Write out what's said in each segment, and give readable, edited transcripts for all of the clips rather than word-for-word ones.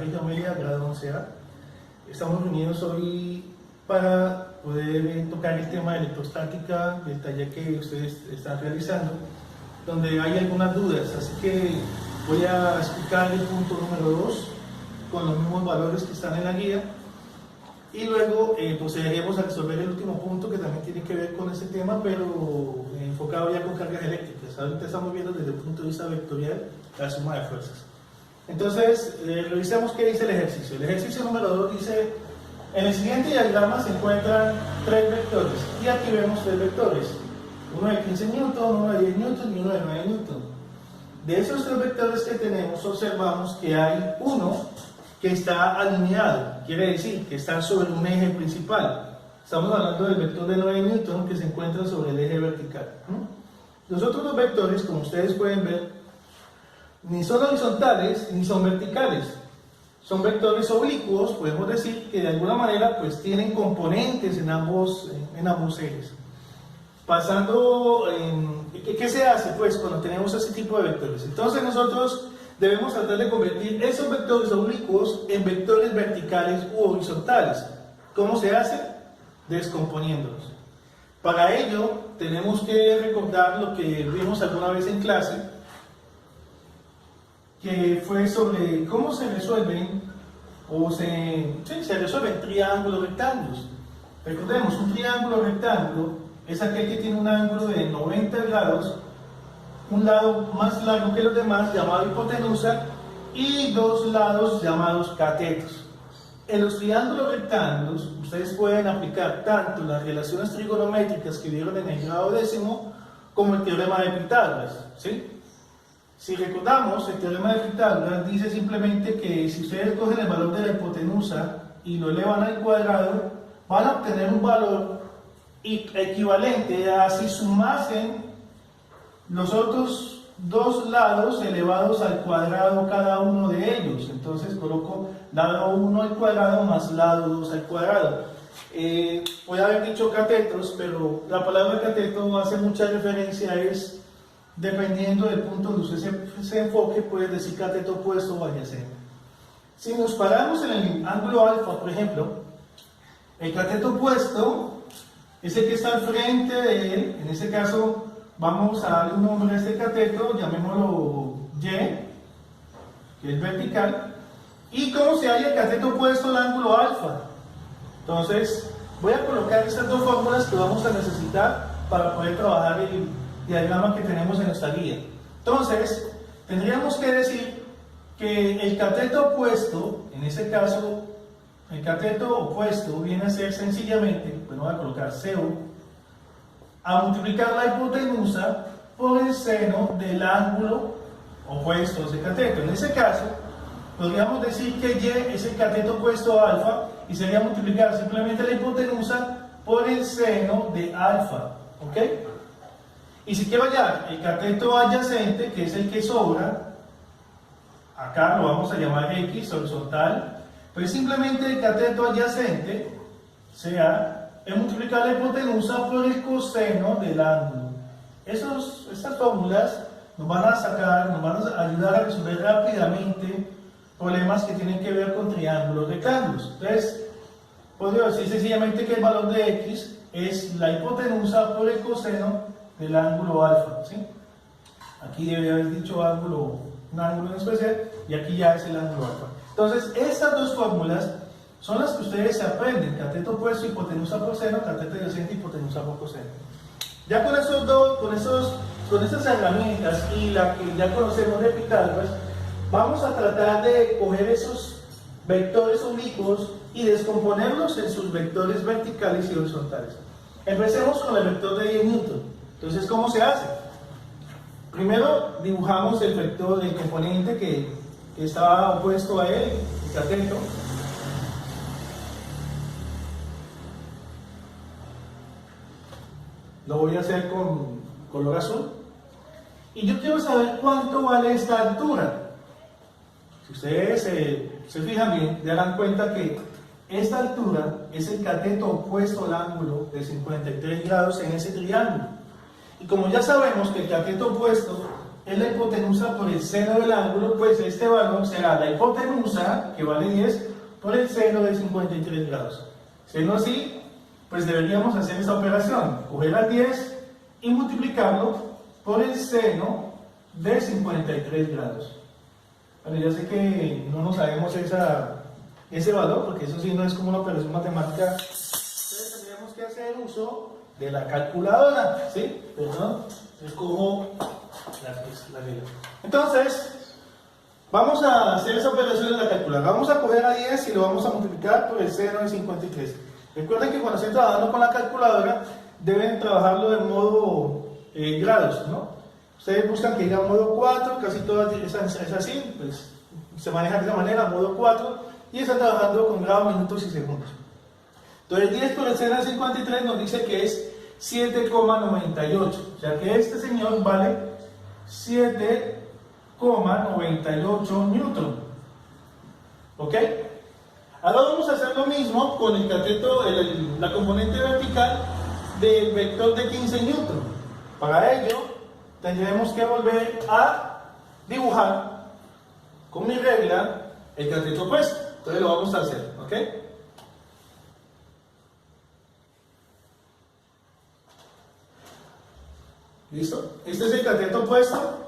Regia Media, grado 11A. Estamos reunidos hoy para poder tocar el tema de electrostática del taller que ustedes están realizando, donde hay algunas dudas, así que voy a explicar el punto número 2 con los mismos valores que están en la guía y luego procederemos a resolver el último punto que también tiene que ver con este tema, pero enfocado ya con cargas eléctricas. Ahorita estamos viendo desde el punto de vista vectorial la suma de fuerzas. Entonces, revisemos qué dice el ejercicio. El ejercicio número 2 dice: en el siguiente diagrama se encuentran 3 vectores, y aquí vemos 3 vectores, uno de 15 newton, uno de 10 newton y uno de 9 newton. De esos 3 vectores que tenemos, observamos que hay uno que está alineado, quiere decir que está sobre un eje principal. Estamos hablando del vector de 9 newton que se encuentra sobre el eje vertical. Los otros 2 vectores, como ustedes pueden ver, ni son horizontales ni son verticales. Son vectores oblicuos, podemos decir que de alguna manera pues tienen componentes en ambos ejes. Pasando, ¿qué se hace pues cuando tenemos ese tipo de vectores? Entonces nosotros debemos tratar de convertir esos vectores oblicuos en vectores verticales u horizontales. ¿Cómo se hace? Descomponiéndolos. Para ello tenemos que recordar lo que vimos alguna vez en clase, que fue sobre cómo se resuelven se resuelven triángulos rectángulos. Recordemos, un triángulo rectángulo es aquel que tiene un ángulo de 90 grados, un lado más largo que los demás llamado hipotenusa y 2 lados llamados catetos. En los triángulos rectángulos ustedes pueden aplicar tanto las relaciones trigonométricas que vieron en el grado 10º como el teorema de Pitágoras, ¿sí? Si recordamos, el teorema de Pitágoras dice simplemente que si ustedes cogen el valor de la hipotenusa y lo elevan al cuadrado, van a obtener un valor equivalente a si sumasen los otros 2 lados elevados al cuadrado cada uno de ellos. Entonces coloco lado 1 al cuadrado más lado 2 al cuadrado. Puede haber dicho catetos, pero la palabra cateto hace mucha referencia dependiendo del punto donde usted se enfoque, puede decir cateto opuesto o adyacente. Si nos paramos en el ángulo alfa, por ejemplo, el cateto opuesto es el que está al frente de él. En este caso vamos a darle un nombre a este cateto, llamémoslo Y, que es vertical. ¿Y cómo se halla el cateto opuesto al ángulo alfa? Entonces voy a colocar estas 2 fórmulas que vamos a necesitar para poder trabajar el diagrama que tenemos en nuestra guía. Entonces, tendríamos que decir que el cateto opuesto, en este caso, el cateto opuesto viene a ser sencillamente, bueno, voy a colocar CU, a multiplicar la hipotenusa por el seno del ángulo opuesto a ese cateto. En ese caso, podríamos decir que Y es el cateto opuesto a alfa y sería multiplicar simplemente la hipotenusa por el seno de alfa, ¿ok? Y si quiero hallar el cateto adyacente, que es el que sobra, acá lo vamos a llamar X, horizontal, pues simplemente el cateto adyacente, CA, es multiplicar la hipotenusa por el coseno del ángulo. Estas fórmulas nos van a ayudar a resolver rápidamente problemas que tienen que ver con triángulos rectángulos. Entonces, podría decir sencillamente que el valor de X es la hipotenusa por el coseno del ángulo alfa, ¿sí? Aquí debe haber dicho un ángulo en especial, y aquí ya es el ángulo alfa. Entonces, estas 2 fórmulas son las que ustedes se aprenden: cateto opuesto, hipotenusa por seno; cateto adyacente, hipotenusa por coseno. Ya con estas herramientas y la que ya conocemos de Pitágoras, vamos a tratar de coger esos vectores oblicuos y descomponerlos en sus vectores verticales y horizontales. Empecemos con el vector de 10 newton. Entonces, ¿cómo se hace? Primero dibujamos el vector del componente que está opuesto a él, el cateto. Lo voy a hacer con color azul. Y yo quiero saber cuánto vale esta altura. Si ustedes se fijan bien, se darán cuenta que esta altura es el cateto opuesto al ángulo de 53 grados en ese triángulo. Y como ya sabemos que el cateto opuesto es la hipotenusa por el seno del ángulo, pues este valor será la hipotenusa, que vale 10, por el seno de 53 grados. Siendo así, pues deberíamos hacer esta operación, coger al 10 y multiplicarlo por el seno de 53 grados. Bueno, ya sé que no nos sabemos ese valor, porque eso sí no es como una operación matemática. Entonces tendríamos que hacer uso de la calculadora, ¿sí? Perdón, escojo la regla. Entonces, vamos a hacer esa operación de la calculadora. Vamos a coger a 10 y lo vamos a multiplicar por el seno de 53. Recuerden que cuando estén trabajando con la calculadora, deben trabajarlo en modo grados, ¿no? Ustedes buscan que diga modo 4, casi todas es así, pues se maneja de esa manera, modo 4, y están trabajando con grados, minutos y segundos. Entonces 10 por el seno de 53 nos dice que es 7,98, o sea que este señor vale 7,98 newton. ¿Ok? Ahora vamos a hacer lo mismo con el cateto, la componente vertical del vector de 15 newton. Para ello, tendremos que volver a dibujar con mi regla el cateto opuesto. Entonces lo vamos a hacer, ¿ok? ¿Listo? Este es el cateto opuesto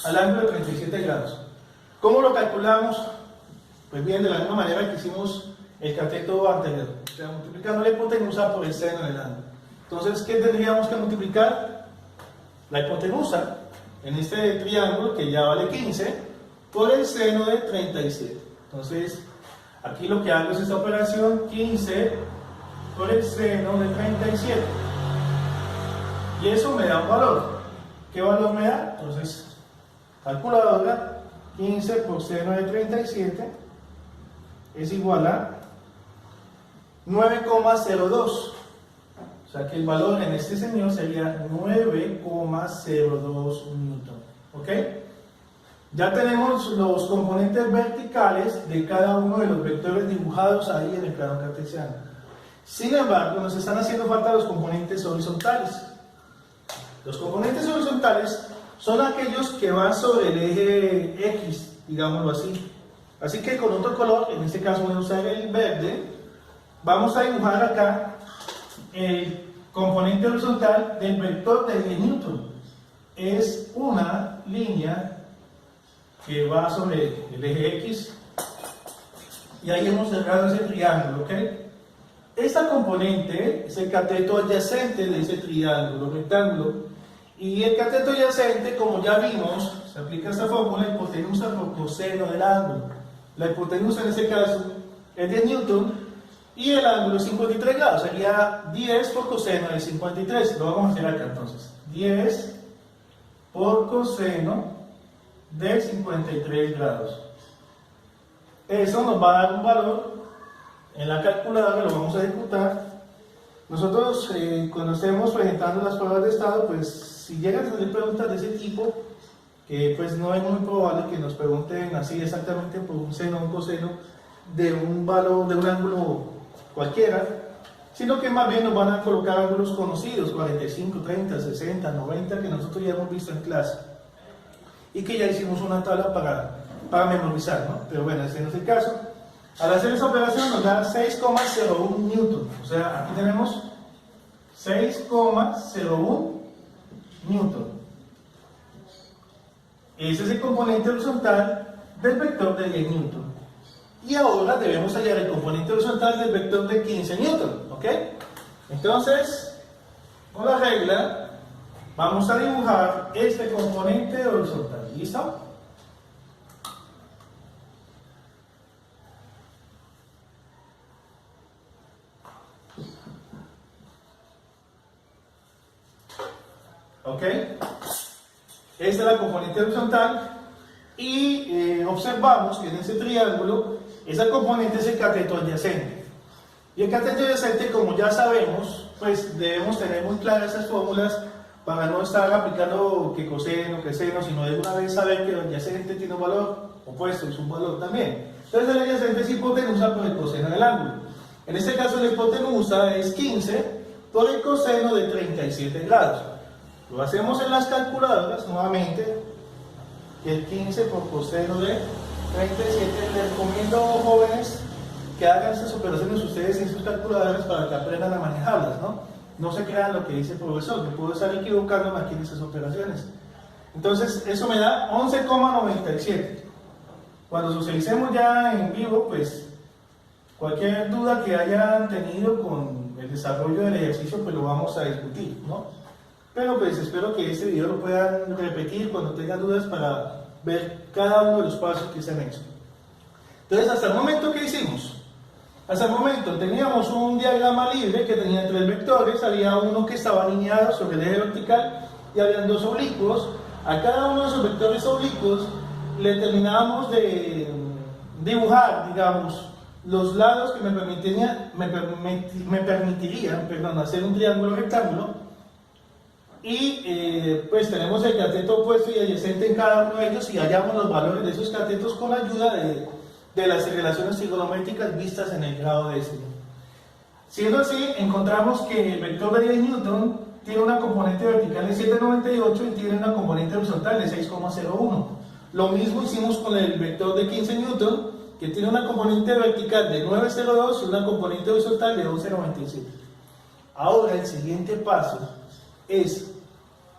al ángulo de 37 grados. ¿Cómo lo calculamos? Pues bien, de la misma manera que hicimos el cateto anterior, o sea, multiplicando la hipotenusa por el seno del ángulo. Entonces, ¿qué tendríamos que multiplicar? La hipotenusa en este triángulo, que ya vale 15, por el seno de 37. Entonces, aquí lo que hago es esta operación, 15 por el seno de 37. Y eso me da un valor. ¿Qué valor me da? Entonces, calculadora, 15 por seno de 37 es igual a 9,02. O sea que el valor en este señor sería 9,02 newton. ¿Ok? Ya tenemos los componentes verticales de cada uno de los vectores dibujados ahí en el plano cartesiano. Sin embargo, nos están haciendo falta los componentes horizontales. Los componentes horizontales son aquellos que van sobre el eje X, digámoslo así. Así que con otro color, en este caso voy a usar el verde, vamos a dibujar acá el componente horizontal del vector de 10 newton. Es una línea que va sobre el eje X y ahí hemos cerrado ese triángulo, ¿ok? Esta componente es el cateto adyacente de ese triángulo, rectángulo, y el cateto adyacente, como ya vimos, se aplica esta fórmula, hipotenusa por coseno del ángulo. La hipotenusa en este caso es 10 newton y el ángulo es 53 grados, sería 10 por coseno de 53. Lo vamos a hacer acá entonces. 10 por coseno de 53 grados. Eso nos va a dar un valor en la calculadora, lo vamos a ejecutar. Nosotros, cuando estemos presentando las pruebas de estado, pues si llegan a tener preguntas de ese tipo, que pues no es muy probable que nos pregunten así exactamente por un seno o un coseno de un valor, de un ángulo cualquiera, sino que más bien nos van a colocar ángulos conocidos, 45, 30, 60, 90, que nosotros ya hemos visto en clase y que ya hicimos una tabla para memorizar, ¿no? Pero bueno, ese no es el caso. Al hacer esa operación nos da 6,01 newton, o sea, aquí tenemos 6,01 newton. Ese es el componente horizontal del vector de 10 newton. Y ahora debemos hallar el componente horizontal del vector de 15 newton, ¿ok? Entonces, con la regla, vamos a dibujar este componente horizontal, ¿listo? ¿Ok? Esta es la componente horizontal y observamos que en ese triángulo esa componente es el cateto adyacente. Y el cateto adyacente, como ya sabemos, pues debemos tener muy claras esas fórmulas para no estar aplicando que coseno, que seno, sino de una vez saber que el adyacente tiene un valor opuesto, es un valor también. Entonces el adyacente es hipotenusa por el coseno del ángulo. En este caso la hipotenusa es 15 por el coseno de 37 grados. Lo hacemos en las calculadoras nuevamente, que el 15 por coseno de 37. Les recomiendo, jóvenes, que hagan estas operaciones ustedes en sus calculadoras para que aprendan a manejarlas, ¿no? No se crean lo que dice el profesor, que puedo estar equivocándome aquí en esas operaciones. Entonces, eso me da 11,97. Cuando socialicemos ya en vivo, pues cualquier duda que hayan tenido con el desarrollo del ejercicio, pues lo vamos a discutir, ¿no? Pero pues espero que este video lo puedan repetir cuando tengan dudas para ver cada uno de los pasos que se han hecho. Entonces, hasta el momento, ¿qué hicimos? Hasta el momento teníamos un diagrama libre que tenía 3 vectores, había uno que estaba alineado sobre el eje vertical y habían 2 oblicuos. A cada uno de esos vectores oblicuos le terminábamos de dibujar, digamos, los lados que me permitirían hacer un triángulo rectángulo, y pues tenemos el cateto opuesto y adyacente en cada uno de ellos y hallamos los valores de esos catetos con la ayuda de las relaciones trigonométricas vistas en el grado décimo. Siendo así, encontramos que el vector de 10 Newton tiene una componente vertical de 7,98 y tiene una componente horizontal de 6,01. Lo mismo hicimos con el vector de 15 Newton, que tiene una componente vertical de 9,02 y una componente horizontal de 11,97. Ahora, el siguiente paso es,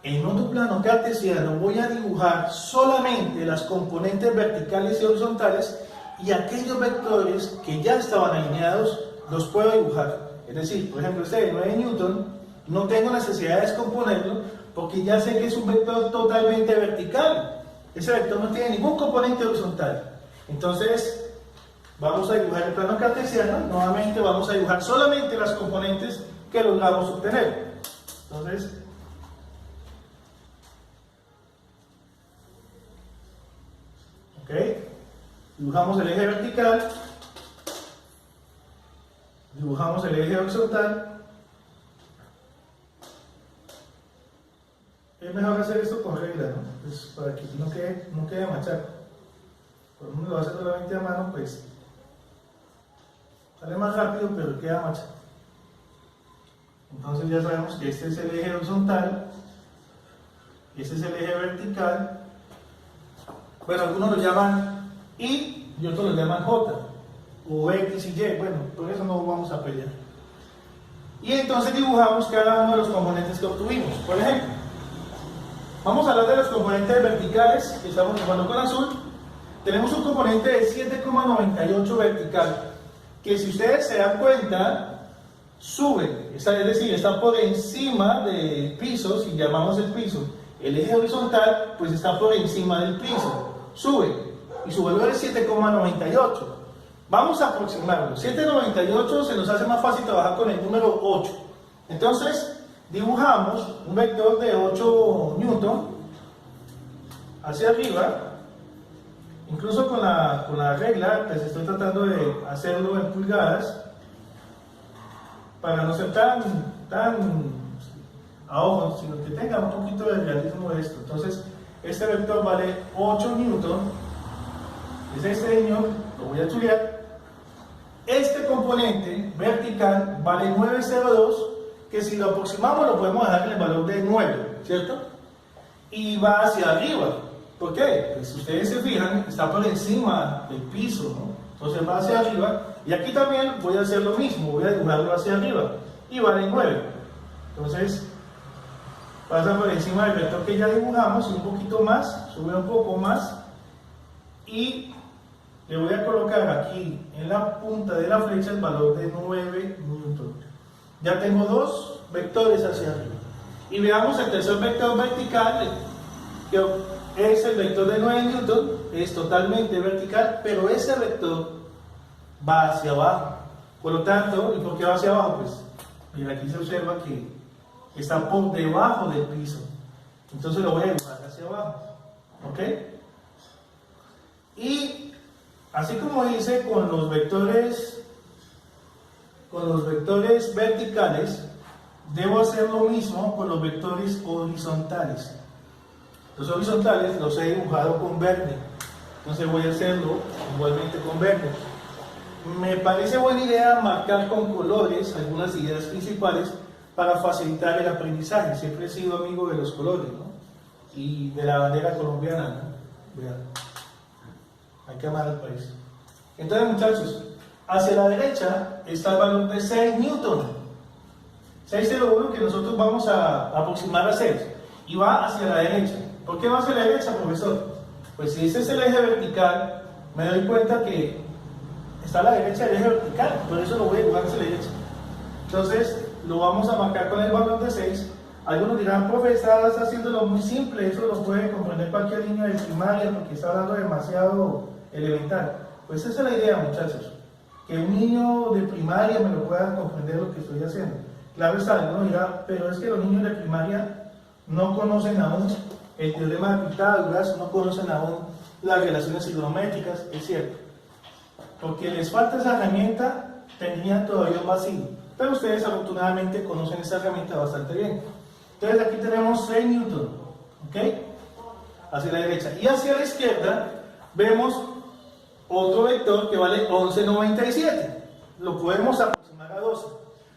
en otro plano cartesiano, voy a dibujar solamente las componentes verticales y horizontales, y aquellos vectores que ya estaban alineados los puedo dibujar. Es decir, por ejemplo, este de 9 Newton, no tengo necesidad de descomponerlo porque ya sé que es un vector totalmente vertical. Ese vector no tiene ningún componente horizontal. Entonces, vamos a dibujar el plano cartesiano. Nuevamente vamos a dibujar solamente las componentes que logramos obtener. Entonces, ok, dibujamos el eje vertical, dibujamos el eje horizontal. Es mejor hacer esto con regla, ¿no? Pues para que no quede machaco. Cuando uno lo hace solamente a mano, pues sale más rápido, pero queda machaco. Entonces ya sabemos que este es el eje horizontal, este es el eje vertical. Bueno, algunos lo llaman Y y otros lo llaman J, o X y Y. Bueno, por eso no vamos a pelear. Y entonces dibujamos cada uno de los componentes que obtuvimos. Por ejemplo, vamos a hablar de los componentes verticales que estamos dibujando con azul. Tenemos un componente de 7,98 vertical, que si ustedes se dan cuenta, sube, es decir, está por encima del piso. Si llamamos el piso el eje horizontal, pues está por encima del piso, sube, y su valor es 7,98. Vamos a aproximarlo. 7,98 se nos hace más fácil trabajar con el número 8. Entonces dibujamos un vector de 8 Newton hacia arriba. Incluso con la regla, pues estoy tratando de hacerlo en pulgadas para no ser tan a ojo, sino que tenga un poquito de realismo de esto. Entonces, este vector vale 8 Newton, es este señor, lo voy a estudiar. Este componente vertical vale 9,02, que si lo aproximamos lo podemos dejar en el valor de 9, ¿cierto? Y va hacia arriba. ¿Por qué? Pues si ustedes se fijan, está por encima del piso, ¿no? Entonces va hacia arriba, y aquí también voy a hacer lo mismo, voy a dibujarlo hacia arriba, y vale 9. Entonces, pasa por encima del vector que ya dibujamos, y un poquito más, sube un poco más, y le voy a colocar aquí, en la punta de la flecha, el valor de 9 Newton. Ya tengo dos vectores hacia arriba. Y veamos el tercer vector vertical, que es el vector de 9 Newton, es totalmente vertical, pero ese vector va hacia abajo. Por lo tanto, ¿y por qué va hacia abajo? Pues, mira, aquí se observa que está por debajo del piso. Entonces lo voy a dibujar hacia abajo. ¿Ok? Y así como hice con los vectores verticales, debo hacer lo mismo con los vectores horizontales. Los horizontales los he dibujado con verde, entonces voy a hacerlo igualmente con verde. Me parece buena idea marcar con colores algunas ideas principales para facilitar el aprendizaje. Siempre he sido amigo de los colores, ¿no? Y de la bandera colombiana, ¿no? Vean, hay que amar al país. Entonces, muchachos, hacia la derecha está el valor de 6 newton. 601 que nosotros vamos a aproximar a 6. Y va hacia la derecha. ¿Por qué va hacia la derecha, profesor? Pues si este es el eje vertical, me doy cuenta que está a la derecha del eje vertical, por eso lo voy a dibujar hacia la derecha. Entonces, lo vamos a marcar con el valor de 6. Algunos dirán, profe, estás haciéndolo muy simple, eso lo puede comprender cualquier niño de primaria porque está hablando demasiado elemental. Pues esa es la idea, muchachos, que un niño de primaria me lo pueda comprender lo que estoy haciendo. Claro está, alguno dirá, pero es que los niños de primaria no conocen aún el teorema de Pitágoras, no conocen aún las relaciones trigonométricas, es cierto. Porque les falta esa herramienta, tendrían todavía un vacío. Pero ustedes afortunadamente conocen esa herramienta bastante bien. Entonces aquí tenemos 6 newton, ¿ok? Hacia la derecha. Y hacia la izquierda vemos otro vector que vale 11,97. Lo podemos aproximar a 12.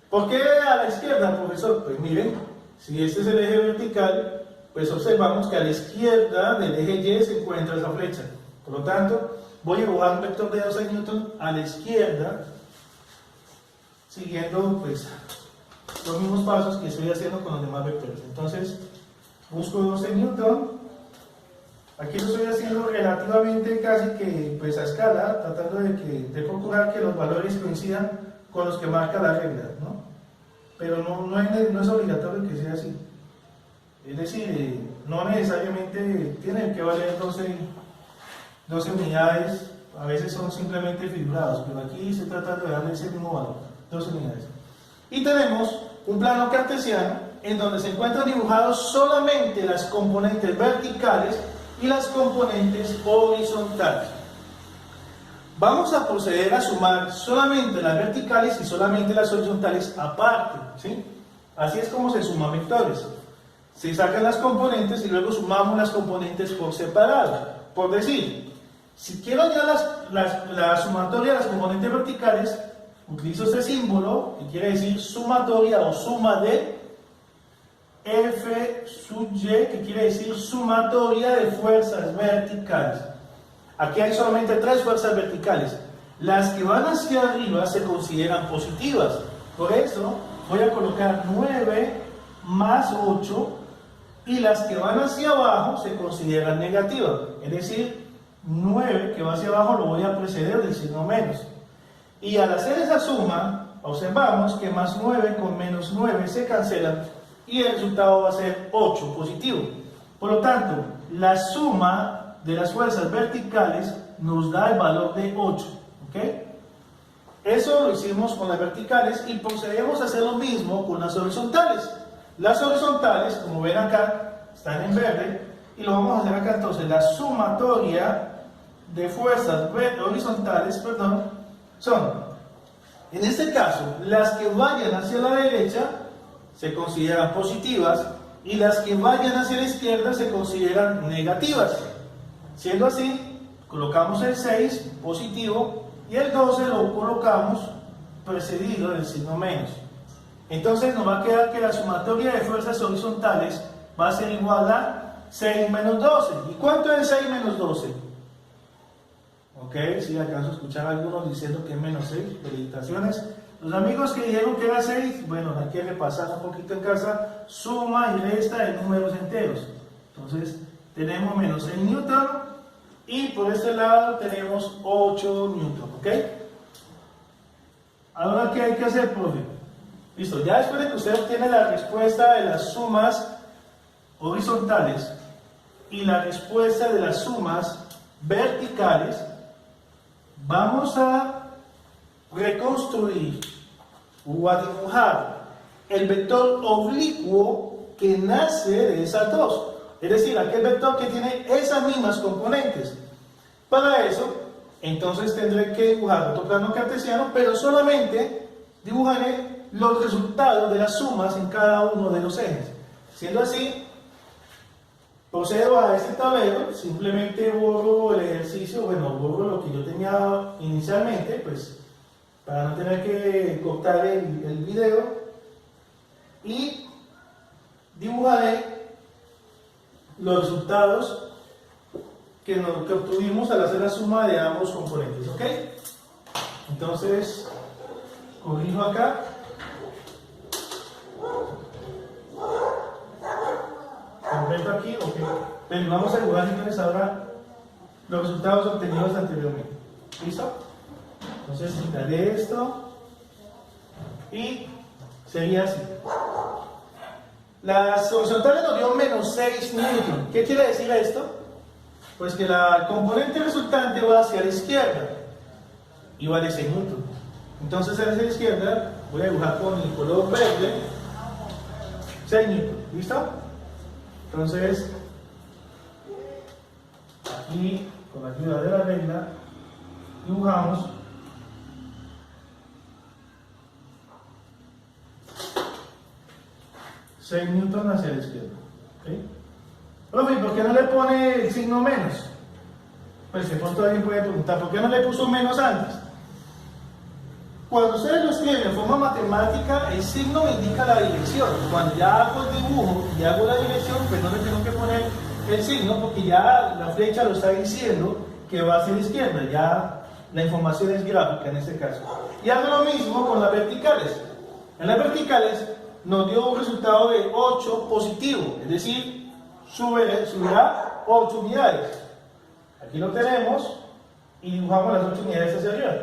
¿Por qué a la izquierda, profesor? Pues miren, si este es el eje vertical, pues observamos que a la izquierda del eje Y se encuentra esa flecha. Por lo tanto, voy a dibujar un vector de 12 newton a la izquierda, siguiendo pues los mismos pasos que estoy haciendo con los demás vectores. Entonces, busco 12 newton. Aquí lo estoy haciendo relativamente casi que pues a escala, tratando de procurar que los valores coincidan con los que marca la regla, ¿no? Pero no es obligatorio que sea así. Es decir, no necesariamente tienen que valer 12 unidades, a veces son simplemente figurados, pero aquí estoy tratando de darle ese mismo valor, 12 unidades. Y tenemos un plano cartesiano en donde se encuentran dibujados solamente las componentes verticales y las componentes horizontales. Vamos a proceder a sumar solamente las verticales y solamente las horizontales aparte, ¿sí? Así es como se suman vectores. Se sacan las componentes y luego sumamos las componentes por separado. Por decir, si quiero hallar la sumatoria de las componentes verticales, utilizo este símbolo que quiere decir sumatoria o suma de F sub Y, que quiere decir sumatoria de fuerzas verticales. Aquí hay solamente 3 fuerzas verticales. Las que van hacia arriba se consideran positivas. Por eso voy a colocar 9 más 8 y las que van hacia abajo se consideran negativas. Es decir, 9 que va hacia abajo lo voy a preceder del signo menos. Y al hacer esa suma, observamos que más 9 con menos 9 se cancelan y el resultado va a ser 8 positivo. Por lo tanto, la suma de las fuerzas verticales nos da el valor de 8. ¿Ok? Eso lo hicimos con las verticales y procedemos a hacer lo mismo con las horizontales. Las horizontales, como ven acá, están en verde y lo vamos a hacer acá. Entonces, la sumatoria de fuerzas horizontales, son, en este caso, las que vayan hacia la derecha se consideran positivas y las que vayan hacia la izquierda se consideran negativas. Siendo así, colocamos el 6 positivo y el 12 lo colocamos precedido del signo menos. Entonces nos va a quedar que la sumatoria de fuerzas horizontales va a ser igual a 6 menos 12. ¿Y cuánto es 6 menos 12? Ok, sí, alcanzo a escuchar a algunos diciendo que es menos 6, felicitaciones. Los amigos que dijeron que era 6, bueno, hay que repasar un poquito en casa, suma y resta de números enteros. Entonces, tenemos menos 6 newton y por este lado tenemos 8 newton, ¿ok? Ahora, ¿qué hay que hacer, profe? Listo, ya después de que usted obtiene la respuesta de las sumas horizontales y la respuesta de las sumas verticales, vamos a reconstruir o a dibujar el vector oblicuo que nace de esas dos. Es decir, aquel vector que tiene esas mismas componentes. Para eso, entonces tendré que dibujar otro plano cartesiano, pero solamente dibujaré los resultados de las sumas en cada uno de los ejes. Siendo así, procedo a este tablero, simplemente borro el ejercicio, borro lo que yo tenía inicialmente, pues para no tener que cortar el video. y dibujaré los resultados que obtuvimos al hacer la suma de ambos componentes, ¿ok? Entonces, corrijo acá. Completo aquí, ok. Pero vamos a dibujar entonces ahora los resultados obtenidos anteriormente. ¿Listo? Entonces quitaré esto y sería así. Las horizontales nos dio menos 6 newton. ¿Qué quiere decir esto? Pues que la componente resultante va hacia la izquierda y vale 6 newton. Entonces hacia la izquierda voy a dibujar con el color verde 6 newton. ¿Listo? Entonces, aquí con la ayuda de la regla dibujamos $6 newton hacia la izquierda. ¿Okay? Profe, ¿por qué no le pone el signo menos? Pues de pronto alguien puede preguntar, ¿por qué no le puso menos antes? Cuando ustedes lo escriben en forma matemática, el signo indica la dirección. Cuando ya hago el dibujo y hago la dirección, pues no le tengo que poner el signo porque ya la flecha lo está diciendo que va hacia la izquierda. Ya la información es gráfica en este caso. Y hago lo mismo con las verticales. En las verticales nos dio un resultado de 8 positivo, es decir, subirá 8 unidades. Aquí lo tenemos y dibujamos las 8 unidades hacia arriba.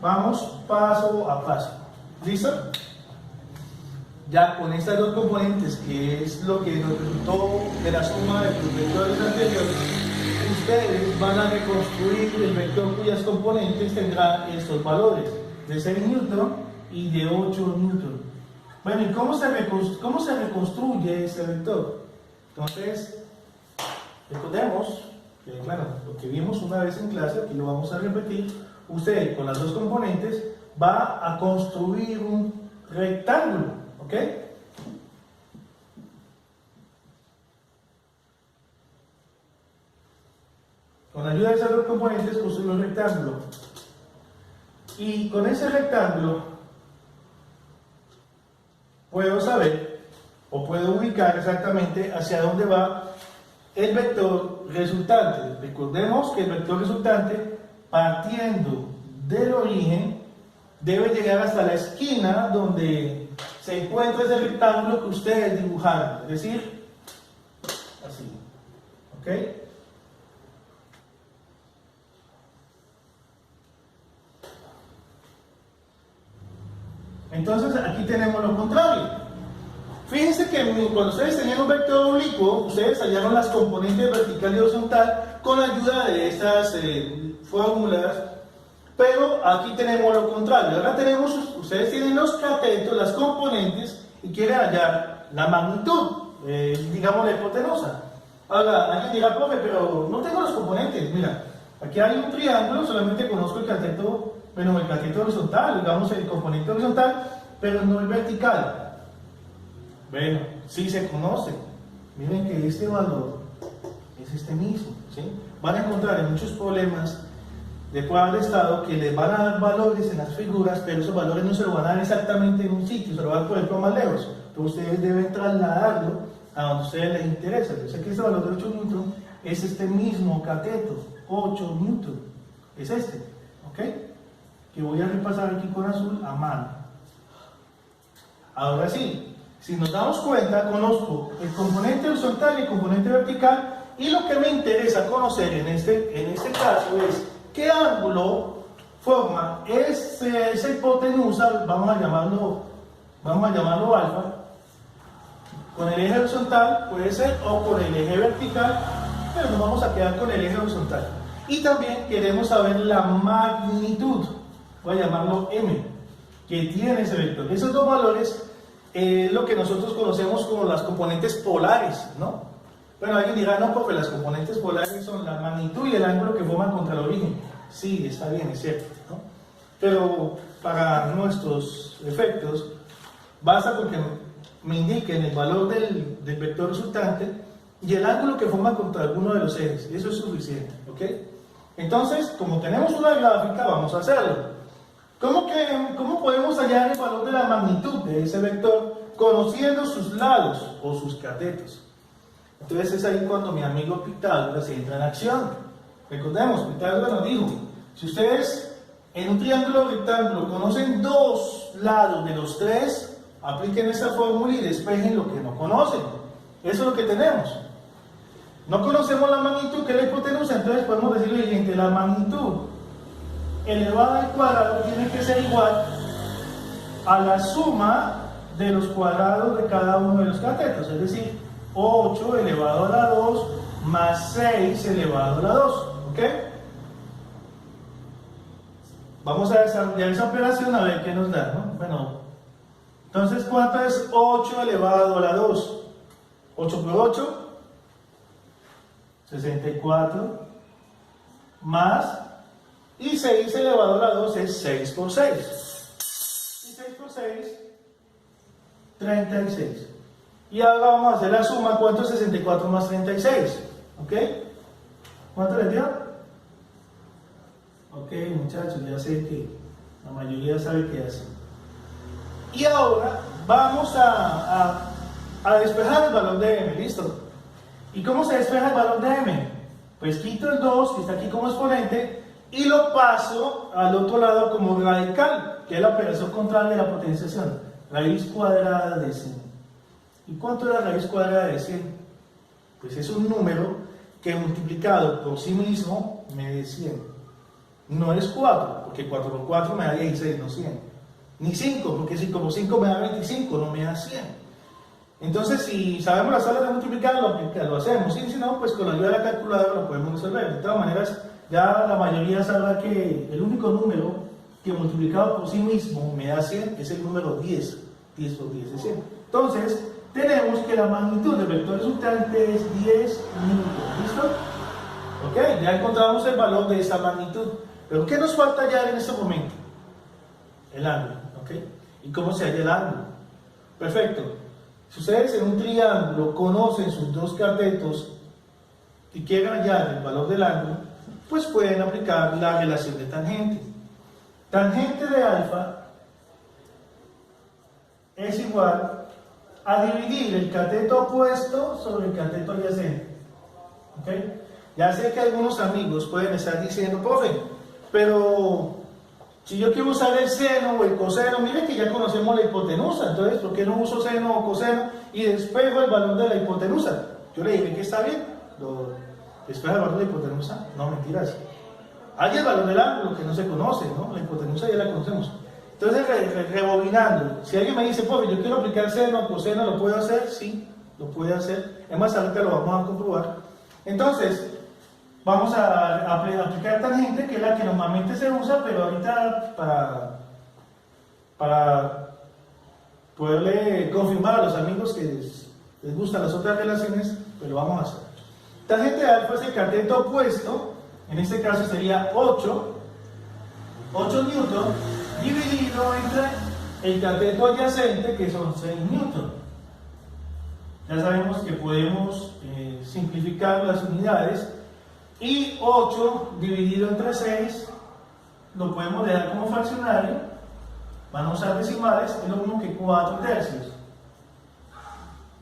Vamos paso a paso. ¿Listo? Ya con estas dos componentes, que es lo que nos resultó de la suma de los vectores anteriores, ustedes van a reconstruir el vector cuyas componentes tendrán estos valores de 6 newton y de 8 newton. Bueno, ¿y cómo se reconstruye este vector? Entonces, recordemos que, bueno, lo que vimos una vez en clase, aquí lo vamos a repetir. Usted con las dos componentes va a construir un rectángulo, ¿ok? Con la ayuda de esas dos componentes construir un rectángulo. Y con ese rectángulo puedo saber o puedo ubicar exactamente hacia dónde va el vector resultante. Recordemos que el vector resultante, partiendo del origen, debe llegar hasta la esquina donde se encuentra ese rectángulo que ustedes dibujaron, es decir, así, ¿ok? Entonces aquí tenemos lo contrario. Fíjense que cuando ustedes tenían un vector oblicuo, ustedes hallaron las componentes vertical y horizontal con la ayuda de estas fórmulas, pero aquí tenemos lo contrario. Ahora tenemos, ustedes tienen los catetos, las componentes, y quieren hallar la magnitud, digamos la hipotenusa. Ahora, alguien dirá, profe, pero no tengo los componentes. Mira, aquí hay un triángulo, solamente conozco el cateto, bueno, el cateto horizontal, digamos el componente horizontal, pero no el vertical. Bueno, sí se conoce. Miren que este valor es este mismo, ¿sí? Van a encontrar en muchos problemas de prueba de estado que les van a dar valores en las figuras, pero esos valores no se los van a dar exactamente en un sitio, se lo van a dar, por ejemplo, más lejos. Entonces ustedes deben trasladarlo a donde a ustedes les interesa. Yo sé que este valor de 8 newton es este mismo cateto, 8 newton, es este, ¿ok? Que voy a repasar aquí con azul a mano. Ahora sí, si nos damos cuenta, conozco el componente horizontal y el componente vertical, y lo que me interesa conocer en este caso es qué ángulo forma esa hipotenusa, vamos a llamarlo alfa, con el eje horizontal, puede ser, o con el eje vertical, pero nos vamos a quedar con el eje horizontal. Y también queremos saber la magnitud, voy a llamarlo m, que tiene ese vector. Esos dos valores es lo que nosotros conocemos como las componentes polares, ¿no? Bueno, alguien dirá, no, porque las componentes polares son la magnitud y el ángulo que forman contra el origen. Sí, está bien, es cierto, ¿no? Pero para nuestros efectos, basta con que me indiquen el valor del vector resultante y el ángulo que forma contra alguno de los ejes. Eso es suficiente, ¿ok? Entonces, como tenemos una gráfica, vamos a hacerlo. ¿Cómo podemos hallar el valor de la magnitud de ese vector conociendo sus lados o sus catetos? Entonces es ahí cuando mi amigo Pitágoras entra en acción. Recordemos, Pitágoras nos dijo, si ustedes en un triángulo rectángulo conocen dos lados de los tres, apliquen esa fórmula y despejen lo que no conocen. Eso es lo que tenemos. No conocemos la magnitud, que es la hipotenusa, entonces podemos decir lo siguiente: la magnitud elevada al cuadrado tiene que ser igual a la suma de los cuadrados de cada uno de los catetos, es decir, 8 elevado a la 2 más 6 elevado a la 2, ¿ok? Vamos a desarrollar esa operación a ver qué nos da, ¿no? Bueno, entonces, ¿cuánto es 8 elevado a la 2? 8 por 8, 64, más, y 6 elevado a la 2 es 6 por 6. Y 6 por 6, 36. Y ahora vamos a hacer la suma. ¿Cuánto es 64 más 36? ¿Ok? ¿Cuánto les dio? Ok, muchachos, ya sé que la mayoría sabe qué hacer. Y ahora vamos a despejar el valor de m, ¿listo? ¿Y cómo se despeja el valor de m? Pues quito el 2, que está aquí como exponente, y lo paso al otro lado como radical, que es la operación contraria de la potenciación, raíz cuadrada de 100. ¿Y cuánto es la raíz cuadrada de 100? Pues es un número que multiplicado por sí mismo me da 100. No es 4, porque 4 por 4 me da 16, no 100. Ni 5, porque 5 por 5 me da 25, no me da 100. Entonces, si sabemos las tablas de multiplicar, lo hacemos. Y si no, pues con la ayuda de la calculadora lo podemos resolver. De todas maneras, ya la mayoría sabrá que el único número que multiplicado por sí mismo me da 100 es el número 10. 10 por 10 es 100. Entonces, tenemos que la magnitud del vector resultante es 10 newton. ¿Listo? Ok, ya encontramos el valor de esa magnitud. Pero ¿qué nos falta hallar en este momento? El ángulo. ¿Ok? ¿Y cómo se halla el ángulo? Perfecto. Si ustedes en un triángulo conocen sus dos catetos y quieren hallar el valor del ángulo, pues pueden aplicar la relación de tangente. Tangente de alfa es igual a dividir el cateto opuesto sobre el cateto adyacente. ¿Ok? Ya sé que algunos amigos pueden estar diciendo, profe, pero si yo quiero usar el seno o el coseno, miren que ya conocemos la hipotenusa, entonces ¿por qué no uso seno o coseno y despejo el valor de la hipotenusa? Yo le dije que está bien, despeja el valor de la hipotenusa, no, mentiras. Hay el valor del ángulo que no se conoce, ¿no? La hipotenusa ya la conocemos. Entonces, rebobinando, si alguien me dice, profe, yo quiero aplicar seno o coseno, ¿lo puedo hacer? Sí, lo puede hacer. Es más, ahorita lo vamos a comprobar. Entonces, vamos a aplicar tangente, que es la que normalmente se usa, pero ahorita para poderle confirmar a los amigos que les gustan las otras relaciones, pues lo vamos a hacer. Tangente de alfa es el cateto opuesto, en este caso sería 8 newton, dividido entre el cateto adyacente, que son 6 newton. Ya sabemos que podemos simplificar las unidades, y 8 dividido entre 6 lo podemos dejar como fraccionario, van a usar decimales, es lo mismo que 4 tercios.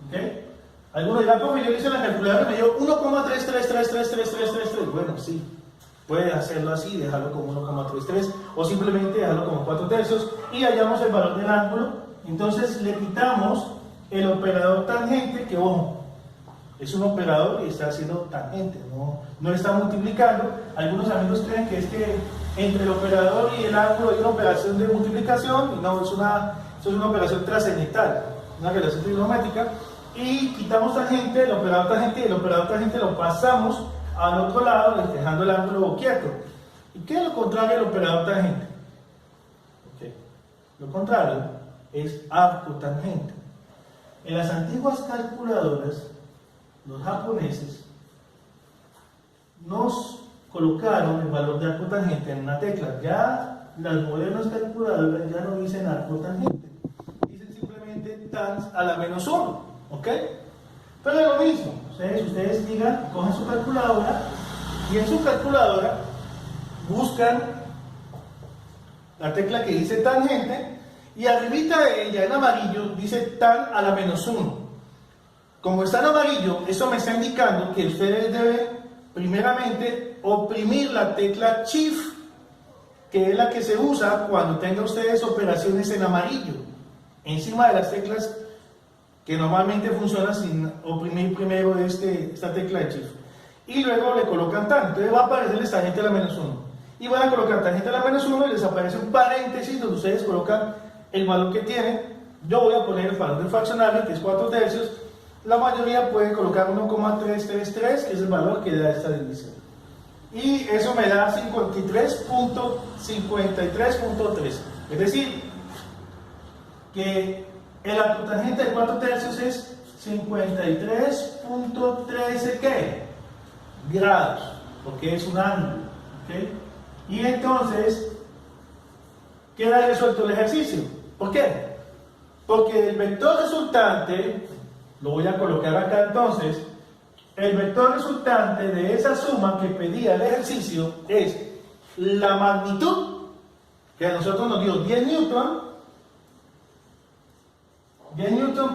¿Ok? Algunos dirán, profe, yo le hice la calculadora y me dio 1,33333333. Bueno, sí, puede hacerlo así, dejarlo como 1,33 o simplemente dejarlo como 4 tercios y hallamos el valor del ángulo. Entonces le quitamos el operador tangente, que ojo, es un operador y está haciendo tangente, no está multiplicando. Algunos amigos creen que es que entre el operador y el ángulo hay una operación de multiplicación, y no, eso es una operación trascendental, una relación trigonométrica. Y quitamos tangente, el operador tangente, y el operador tangente lo pasamos al otro lado, dejando el ángulo quieto. ¿Y qué es lo contrario del operador tangente? Okay. Lo contrario es arco tangente. En las antiguas calculadoras, los japoneses nos colocaron el valor de arco tangente en una tecla. Ya las modernas calculadoras ya no dicen arco tangente, dicen simplemente tan a la menos 1, ¿ok? Pero es lo mismo. Ustedes digan, cogen su calculadora y en su calculadora buscan la tecla que dice tangente y arribita de ella en amarillo dice tan a la -1. Como está en amarillo, eso me está indicando que ustedes deben primeramente oprimir la tecla Shift, que es la que se usa cuando tengan ustedes operaciones en amarillo, encima de las teclas que normalmente funcionan sin oprimir primero esta tecla de Shift. Y luego le colocan tan, entonces va a aparecerles tangente a la -1. Y van a colocar tangente a la -1 y les aparece un paréntesis donde ustedes colocan el valor que tienen. Yo voy a poner el valor del fraccionario, que es 4/3. La mayoría puede colocar 1,333, que es el valor que da esta división. Y eso me da 53.53.3. Es decir, que la cotangente de 4/3 es 53.13 ¿qué? Grados, porque es un ángulo. ¿Okay? Y entonces queda resuelto el ejercicio. ¿Por qué? Porque el vector resultante, lo voy a colocar acá entonces, el vector resultante de esa suma que pedía el ejercicio es la magnitud, que a nosotros nos dio 10 newton,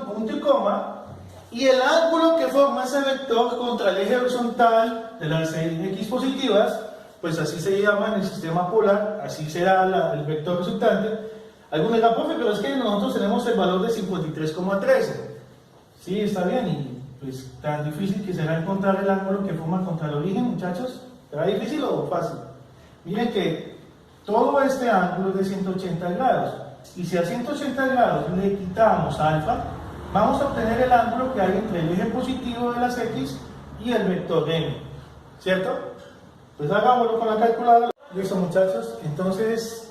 punto y coma, y el ángulo que forma ese vector contra el eje horizontal de las x positivas, pues así se llama en el sistema polar, así será el vector resultante. Algunos dirán, profe, pero es que nosotros tenemos el valor de 53,13. Sí, está bien, y pues tan difícil que será encontrar el ángulo que forma contra el origen, muchachos. ¿Será difícil o fácil? Miren que todo este ángulo es de 180 grados, y si a 180 grados le quitamos alfa, vamos a obtener el ángulo que hay entre el eje positivo de las x y el vector m, ¿cierto? Pues hagámoslo con la calculadora. Listo, muchachos, entonces,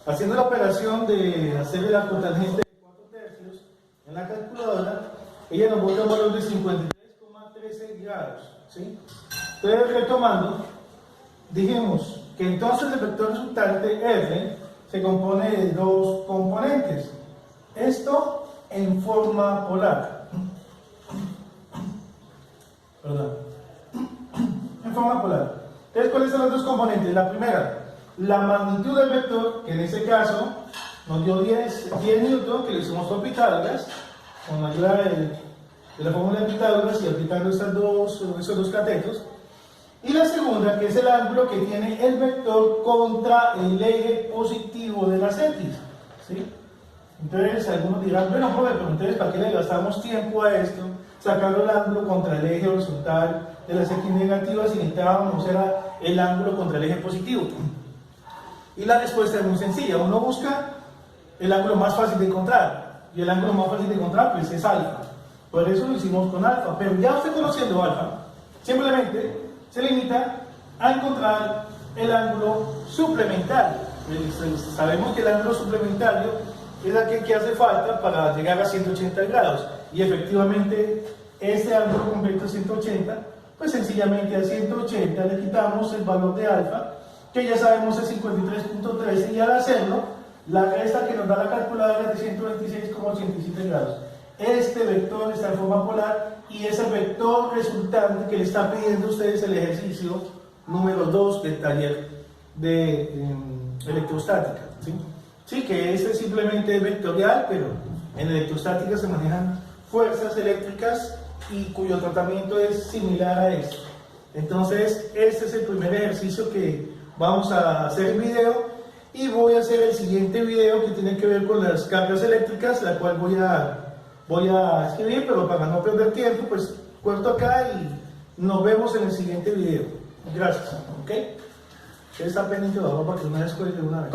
haciendo la operación de hacerle la cotangente de 4/3 en la calculadora, ella nos bota un valor de 53,13 grados, ¿sí? Entonces, retomando, dijimos que entonces el vector resultante f se compone de dos componentes. Esto en forma polar. Perdón. En forma polar. Entonces, ¿cuáles son los dos componentes? La primera, la magnitud del vector, que en este caso nos dio 10 newton, que le hicimos por Pitágoras, con la ayuda de la fórmula de Pitágoras y aplicando esos dos catetos. Y la segunda, que es el ángulo que tiene el vector contra el eje positivo de las x, ¿sí? Entonces, algunos dirán, bueno, joven, pero entonces, ¿para qué le gastamos tiempo a esto? Sacarlo el ángulo contra el eje horizontal de las x negativas y necesitábamos el ángulo contra el eje positivo. Y la respuesta es muy sencilla, uno busca el ángulo más fácil de encontrar, y el ángulo más fácil de encontrar pues es alfa. Por eso lo hicimos con alfa, pero ya usted conociendo alfa, simplemente se limita a encontrar el ángulo suplementario. Sabemos que el ángulo suplementario es aquel que hace falta para llegar a 180 grados, y efectivamente este ángulo completo es 180, pues sencillamente a 180 le quitamos el valor de alfa, que ya sabemos es 53.13, y al hacerlo, la resta que nos da la calculadora es de 126,87 grados. Este vector está en forma polar y es el vector resultante que le está pidiendo a ustedes el ejercicio número 2 del taller de electrostática. ¿Sí? Sí, que este simplemente es vectorial, pero en electrostática se manejan fuerzas eléctricas y cuyo tratamiento es similar a esto. Entonces, este es el primer ejercicio que vamos a hacer en video, y voy a hacer el siguiente video que tiene que ver con las cargas eléctricas, la cual voy a escribir, pero para no perder tiempo, pues corto acá y nos vemos en el siguiente video. Gracias. ¿Ok? Ustedes están pendientes de abajo para que no les cuelgue de una vez.